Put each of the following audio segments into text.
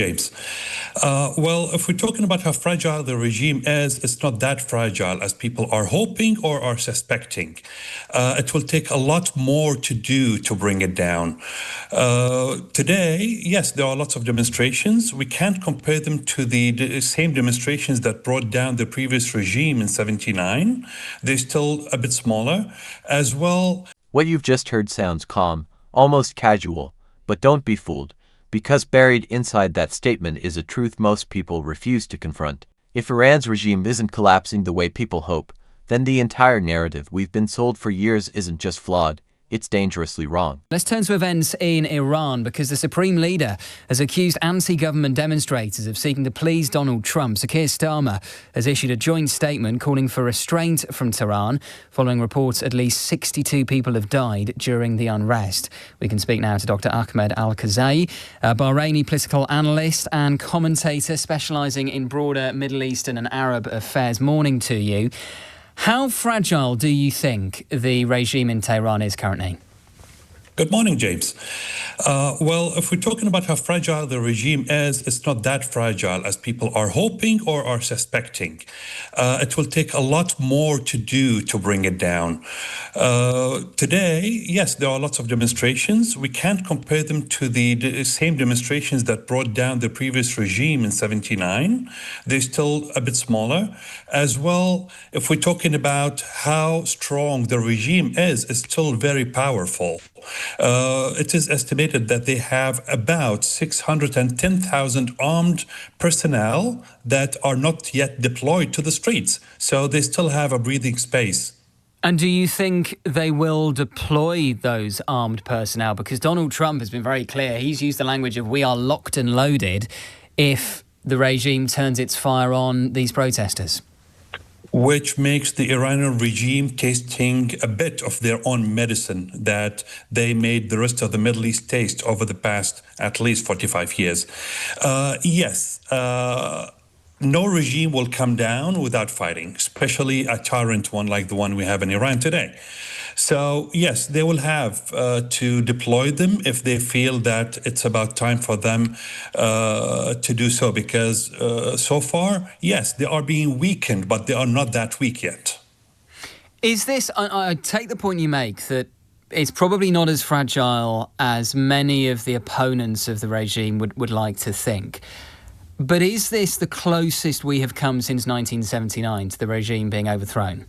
James. Well, if we're talking about how fragile the regime is, it's not that fragile as people are hoping or are suspecting. It will take a lot more to do to bring it down. Today, yes, there are lots of demonstrations. We can't compare them to the same demonstrations that brought down the previous regime in '79. They're still a bit smaller as well. What you've just heard sounds calm, almost casual, but don't be fooled, because buried inside that statement is a truth most people refuse to confront. If Iran's regime isn't collapsing the way people hope, then the entire narrative we've been sold for years isn't just flawed, it's dangerously wrong. Let's turn to events in Iran, because the Supreme Leader has accused anti-government demonstrators of seeking to please Donald Trump. So Keir Starmer has issued a joint statement calling for restraint from Tehran, following reports at least 62 people have died during the unrest. We can speak now to Dr. Ahmed Al-Kazai, a Bahraini political analyst and commentator specialising in broader Middle Eastern and Arab affairs. Morning to you. How fragile do you think the regime in Tehran is currently? Good morning, James. Well, if we're talking about how fragile the regime is, it's not that fragile as people are hoping or are suspecting. It will take a lot more to do to bring it down. Today, yes, there are lots of demonstrations. We can't compare them to the same demonstrations that brought down the previous regime in '79. They're still a bit smaller. As well, if we're talking about how strong the regime is, it's still very powerful. It is estimated that they have about 610,000 armed personnel that are not yet deployed to the streets. So they still have a breathing space. And do you think they will deploy those armed personnel? Because Donald Trump has been very clear. He's used the language of "we are locked and loaded" if the regime turns its fire on these protesters. Which makes the Iranian regime tasting a bit of their own medicine that they made the rest of the Middle East taste over the past at least 45 years. Yes, no regime will come down without fighting, especially a tyrant one like the one we have in Iran today. So, yes, they will have to deploy them if they feel that it's about time for them to do so, because so far, yes, they are being weakened, but they are not that weak yet. Is this, I take the point you make that it's probably not as fragile as many of the opponents of the regime would like to think. But is this the closest we have come since 1979 to the regime being overthrown?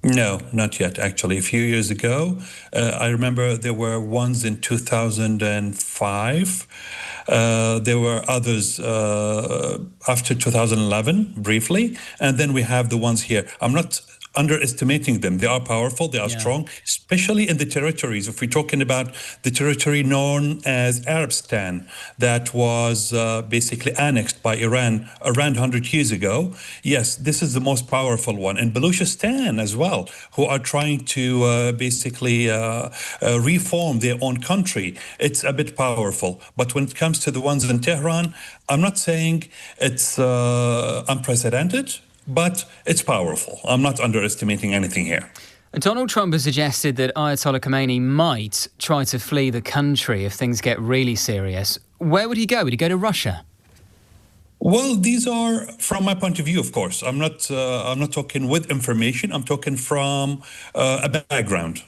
No, not yet, actually. A few years ago, I remember there were ones in 2005. There were others after 2011, briefly. And then we have the ones here. I'm not underestimating them. They are powerful, they are strong, especially in the territories. If we're talking about the territory known as Arabstan, that was basically annexed by Iran around 100 years ago. Yes, this is the most powerful one. And Baluchistan as well, who are trying to basically reform their own country. It's a bit powerful. But when it comes to the ones in Tehran, I'm not saying it's unprecedented, but it's powerful. I'm not underestimating anything here. Donald Trump has suggested that Ayatollah Khomeini might try to flee the country if things get really serious. Where would he go? Would he go to Russia? Well, these are, from my point of view, of course. I'm not talking with information. I'm talking from a background.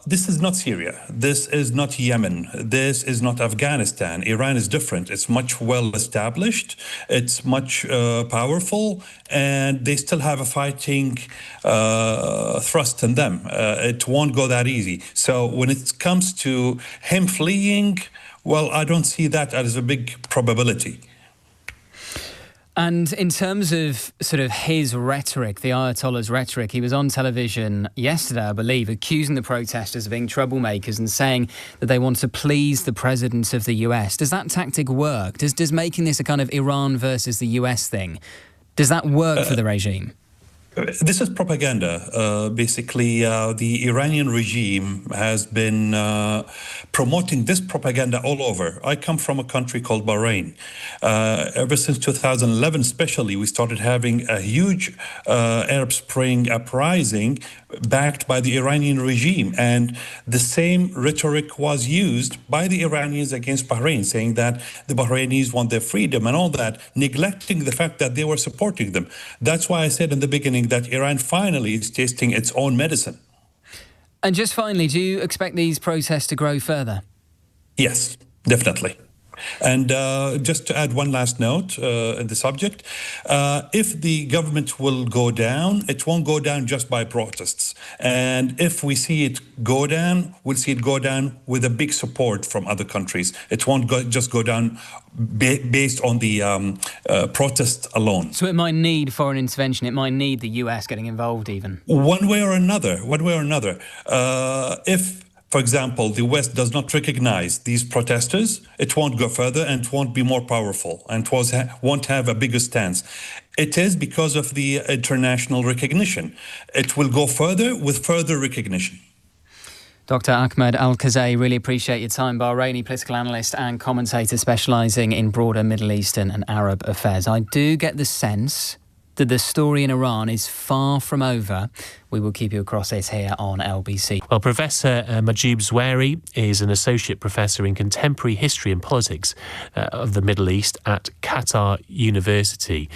This is not Syria. This is not Yemen. This is not Afghanistan. Iran is different. It's much well established. It's much powerful, and they still have a fighting thrust in them. It won't go that easy. So when it comes to him fleeing, well, I don't see that as a big probability. And in terms of sort of his rhetoric, the Ayatollah's rhetoric, he was on television yesterday, I believe, accusing the protesters of being troublemakers and saying that they want to please the president of the US. Does that tactic work? Does making this a kind of Iran versus the US thing, does that work for the regime? This is propaganda. Basically, the Iranian regime has been promoting this propaganda all over. I come from a country called Bahrain. Ever since 2011, especially, we started having a huge Arab Spring uprising backed by the Iranian regime. And the same rhetoric was used by the Iranians against Bahrain, saying that the Bahrainis want their freedom and all that, neglecting the fact that they were supporting them. That's why I said in the beginning that Iran finally is tasting its own medicine. And just finally, do you expect these protests to grow further? Yes, definitely. And just to add one last note in the subject, if the government will go down, it won't go down just by protests. And if we see it go down, we'll see it go down with a big support from other countries. It won't just go down based on the protest alone. So it might need foreign intervention. It might need the US getting involved even. One way or another. If, for example, the West does not recognize these protesters, it won't go further and it won't be more powerful and won't have a bigger stance. It is because of the international recognition. It will go further with further recognition. Dr. Ahmed Al-Kazai, really appreciate your time. Bahraini political analyst and commentator specialising in broader Middle Eastern and Arab affairs. I do get the sense that the story in Iran is far from over. We will keep you across it here on LBC. Well, Professor Majoub Zweri is an associate professor in contemporary history and politics of the Middle East at Qatar University.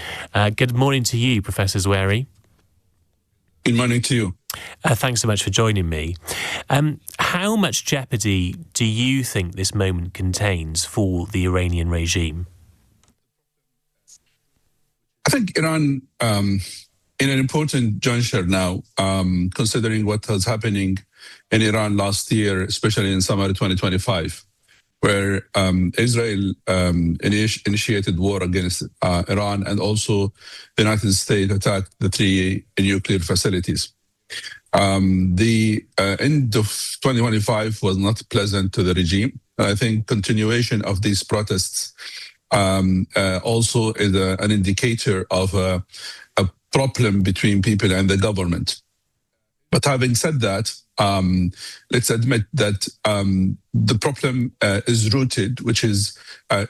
Good morning to you, Professor Zweri. Good morning to you. Thanks so much for joining me. How much jeopardy do you think this moment contains for the Iranian regime? I think Iran, in an important juncture now, considering what was happening in Iran last year, especially in summer 2025, where Israel initiated war against Iran, and also the United States attacked the 3 nuclear facilities. The end of 2025 was not pleasant to the regime. I think continuation of these protests also is an indicator of a problem between people and the government. But having said that, let's admit that the problem is rooted, which is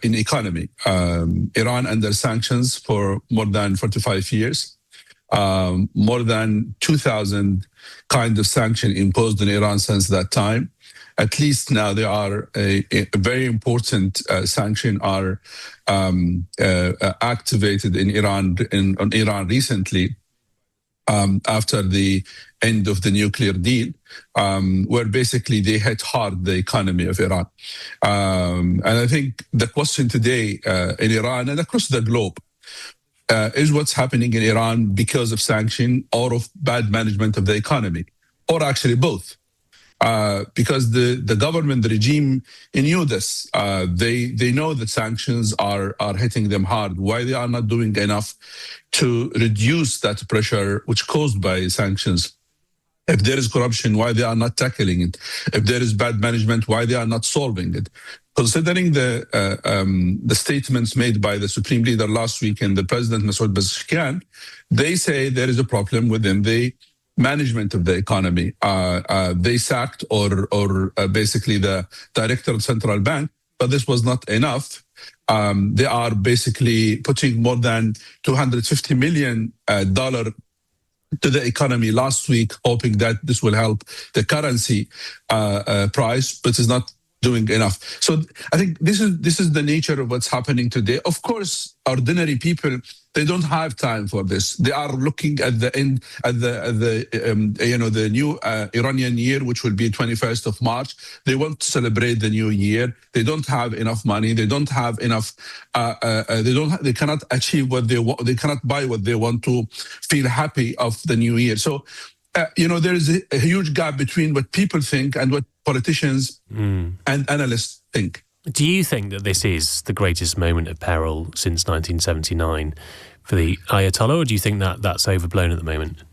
in economy. Iran under sanctions for more than 45 years. More than 2,000 kind of sanction imposed on Iran since that time. At least now there are a very important sanction are activated in Iran on Iran recently after the end of the nuclear deal, where basically they hit hard the economy of Iran. And I think the question today in Iran and across the globe is what's happening in Iran because of sanction or of bad management of the economy, or actually both. Because the government, the regime knew this. They know that sanctions are hitting them hard. Why they are not doing enough to reduce that pressure which caused by sanctions? If there is corruption, why they are not tackling it? If there is bad management, why they are not solving it? Considering the statements made by the Supreme Leader last week and the President Masoud Pezeshkian, they say there is a problem within the management of the economy. They sacked or basically the director of central bank, but this was not enough. They are basically putting more than $250 million to the economy last week, hoping that this will help the currency price, but it's not doing enough. So I think this is the nature of what's happening today. Of course, ordinary people, they don't have time for this. They are looking at the end, at the new Iranian year, which will be 21st of March. They want to celebrate the new year. They don't have enough money. They don't have enough. They cannot achieve what they want. They cannot buy what they want to feel happy of the new year. So, there is a huge gap between what people think and what politicians and analysts think. Do you think that this is the greatest moment of peril since 1979 for the Ayatollah, or do you think that that's overblown at the moment?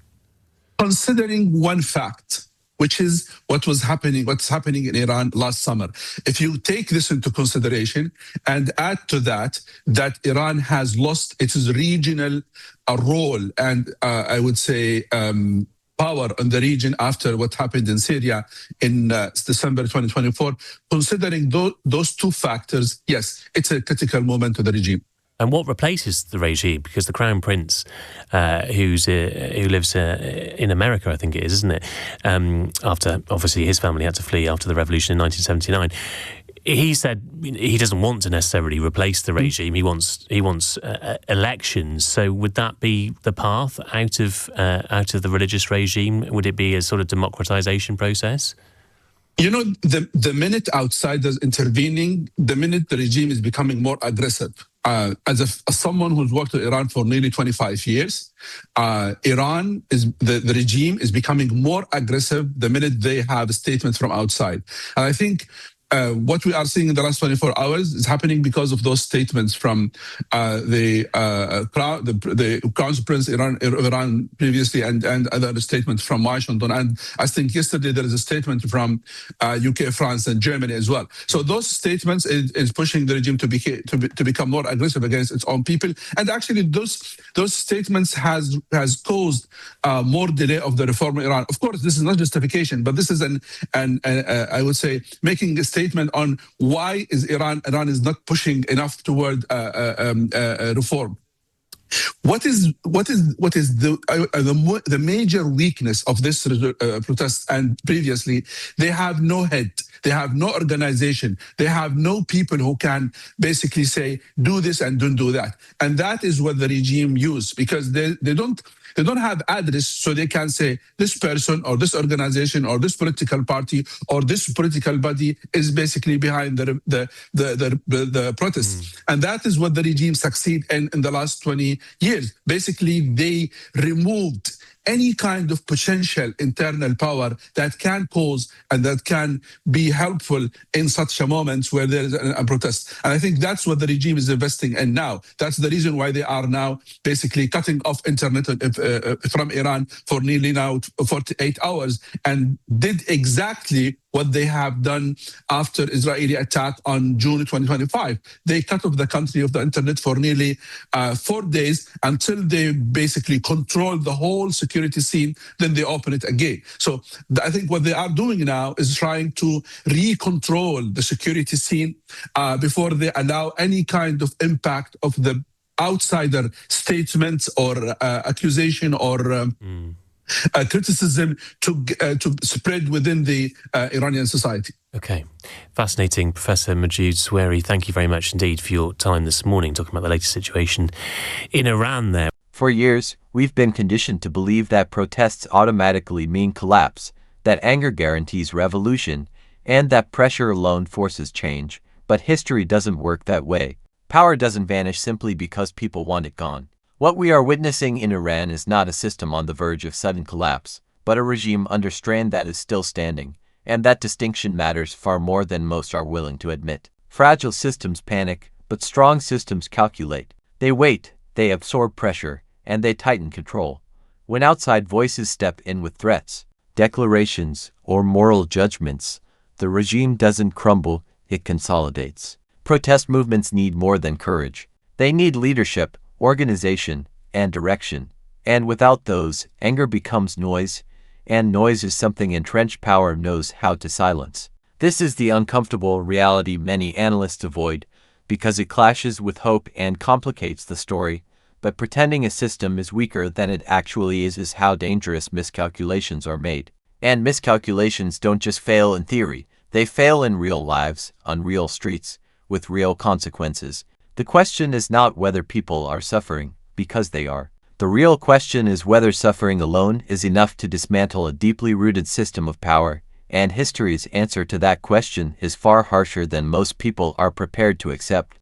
Considering one fact, which is what's happening in Iran last summer. If you take this into consideration and add to that Iran has lost its regional role and I would say power on the region after what happened in Syria in December 2024, considering those two factors, yes, it's a critical moment to the regime. And what replaces the regime? Because the Crown Prince, who lives in America, I think it is, isn't it? After, obviously, his family had to flee after the revolution in 1979. He said he doesn't want to necessarily replace the regime. He wants elections. So would that be the path out of the religious regime? Would it be a sort of democratization process? You know, the minute outsiders intervening, the minute the regime is becoming more aggressive. As someone who's worked in Iran for nearly 25 years, Iran is the regime is becoming more aggressive the minute they have statements from outside. And I think what we are seeing in the last 24 hours is happening because of those statements from the Crown Prince of Iran previously and other statements from Washington. And I think yesterday there is a statement from UK, France, and Germany as well. So those statements is pushing the regime to become more aggressive against its own people. And actually, those statements has caused more delay of the reform in Iran. Of course, this is not justification, but this is I would say making a statement on why is Iran is not pushing enough toward reform. What is the major weakness of this protest? And previously, they have no head, they have no organization, they have no people who can basically say do this and don't do that, and that is what the regime use, because they don't have address, so they can say this person or this organization or this political party or this political body is basically behind the protests. And that is what the regime succeed in the last 20 years. Basically, they removed any kind of potential internal power that can cause and that can be helpful in such a moment where there is a protest. And I think that's what the regime is investing in now. That's the reason why they are now basically cutting off internet from Iran for nearly now 48 hours, and did exactly what they have done after Israeli attack on June 2025. They cut off the country of the internet for nearly 4 days until they basically control the whole security scene. Then they open it again. So I think what they are doing now is trying to recontrol the security scene before they allow any kind of impact of the outsider statements or accusation or criticism to spread within the Iranian society. Okay. Fascinating. Professor Majoud Zweri, thank you very much indeed for your time this morning, talking about the latest situation in Iran there. For years, we've been conditioned to believe that protests automatically mean collapse, that anger guarantees revolution, and that pressure alone forces change. But history doesn't work that way. Power doesn't vanish simply because people want it gone. What we are witnessing in Iran is not a system on the verge of sudden collapse, but a regime under strain that is still standing, and that distinction matters far more than most are willing to admit. Fragile systems panic, but strong systems calculate. They wait, they absorb pressure, and they tighten control. When outside voices step in with threats, declarations, or moral judgments, the regime doesn't crumble, it consolidates. Protest movements need more than courage. They need leadership, organization, and direction. And without those, anger becomes noise, and noise is something entrenched power knows how to silence. This is the uncomfortable reality many analysts avoid, because it clashes with hope and complicates the story. But pretending a system is weaker than it actually is how dangerous miscalculations are made. And miscalculations don't just fail in theory, they fail in real lives, on real streets, with real consequences. The question is not whether people are suffering, because they are. The real question is whether suffering alone is enough to dismantle a deeply rooted system of power, and history's answer to that question is far harsher than most people are prepared to accept.